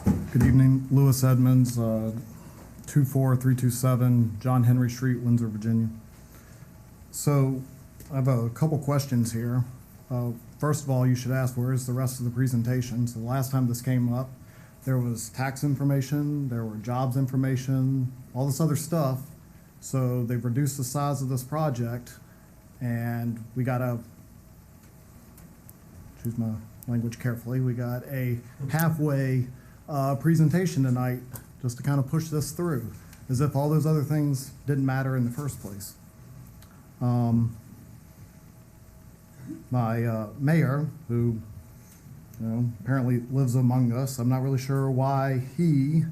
Good evening, Lewis Edmonds, 24327 John Henry Street, Windsor, Virginia. So I have a couple questions here. First of all, you should ask, where is the rest of the presentation? So the last time this came up, there was tax information, there were jobs information, all this other stuff. So they've reduced the size of this project, and we got a, choose my language carefully, we got a halfway presentation tonight just to kind of push this through, as if all those other things didn't matter in the first place. My mayor, who apparently lives among us, I'm not really sure why he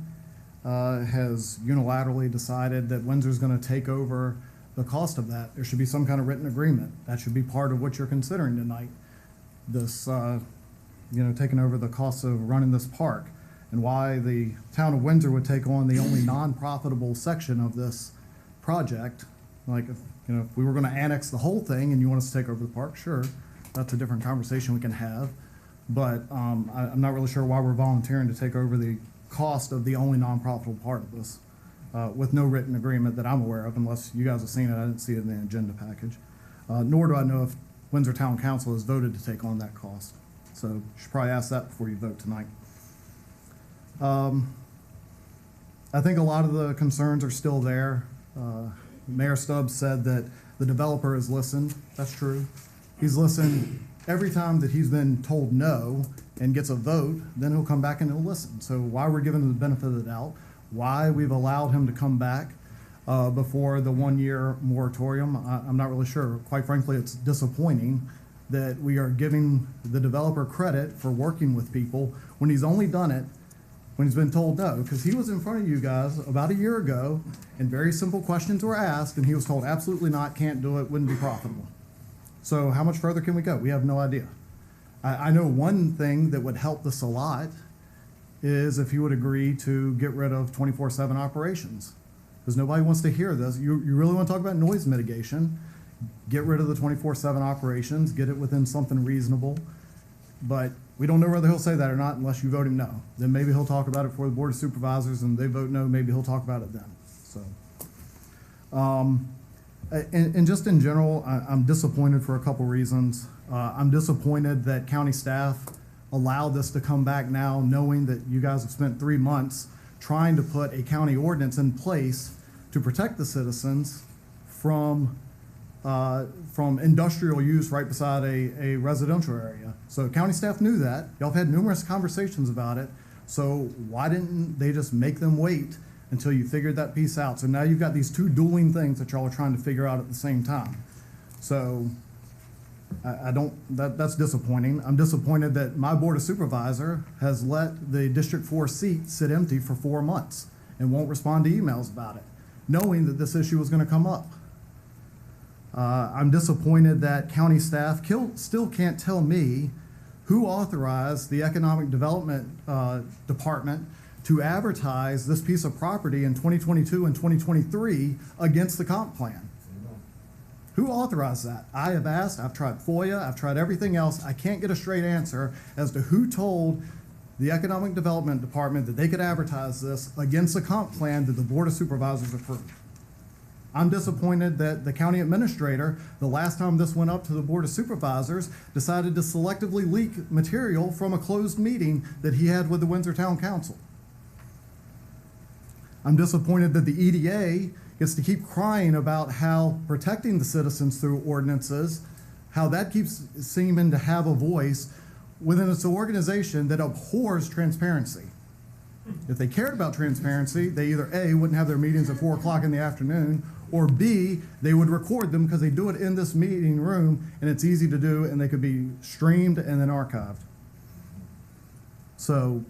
has unilaterally decided that Windsor's going to take over the cost of that. There should be some kind of written agreement. That should be part of what you're considering tonight. This, taking over the cost of running this park, and why the town of Windsor would take on the only non-profitable section of this project. Like, if we were going to annex the whole thing and you want us to take over the park, sure, that's a different conversation we can have. But I'm not really sure why we're volunteering to take over the cost of the only non-profitable part of this with no written agreement that I'm aware of, unless you guys have seen it. I didn't see it in the agenda package. Nor do I know if Windsor Town Council has voted to take on that cost. So you should probably ask that before you vote tonight. I think a lot of the concerns are still there. Mayor Stubbs said that the developer has listened. That's true. He's listened every time that he's been told no and gets a vote, then he'll come back and he'll listen. So why we're giving him the benefit of the doubt, why we've allowed him to come back before the 1-year moratorium, I'm not really sure. Quite frankly, it's disappointing that we are giving the developer credit for working with people when he's only done it when he's been told no, because he was in front of you guys about a year ago and very simple questions were asked and he was told absolutely not, can't do it, wouldn't be profitable. So how much further can we go? We have no idea. I know one thing that would help this a lot is if you would agree to get rid of 24/7 operations, because nobody wants to hear this. You really want to talk about noise mitigation, get rid of the 24/7 operations, get it within something reasonable. But we don't know whether he'll say that or not unless you vote him no. Then maybe he'll talk about it for the Board of Supervisors and they vote no, maybe he'll talk about it then. So, and just in general, I'm disappointed for a couple reasons. I'm disappointed that county staff allowed this to come back now, knowing that you guys have spent 3 months trying to put a county ordinance in place to protect the citizens from industrial use right beside a residential area. So county staff knew that. Y'all have had numerous conversations about it. So why didn't they just make them wait until you figured that piece out? So now you've got these two dueling things that y'all are trying to figure out at the same time. So that's disappointing. I'm disappointed that my Board of Supervisor has let the District 4 seat sit empty for 4 months and won't respond to emails about it, knowing that this issue was going to come up. I'm disappointed that county staff still can't tell me who authorized the Economic Development Department to advertise this piece of property in 2022 and 2023 against the comp plan. Who authorized that? I have asked, I've tried FOIA, I've tried everything else. I can't get a straight answer as to who told the Economic Development Department that they could advertise this against the comp plan that the Board of Supervisors approved. I'm disappointed that the county administrator, the last time this went up to the Board of Supervisors, decided to selectively leak material from a closed meeting that he had with the Windsor Town Council. I'm disappointed that the EDA gets to keep crying about how protecting the citizens through ordinances, how that keeps seeming to have a voice within its organization that abhors transparency. If they cared about transparency, they either A, wouldn't have their meetings at 4 o'clock in the afternoon, or B, they would record them because they do it in this meeting room and it's easy to do and they could be streamed and then archived. So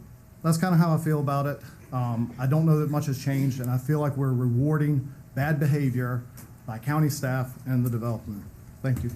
that's kind of how I feel about it. I don't know that much has changed, and I feel like we're rewarding bad behavior by county staff and the development. Thank you.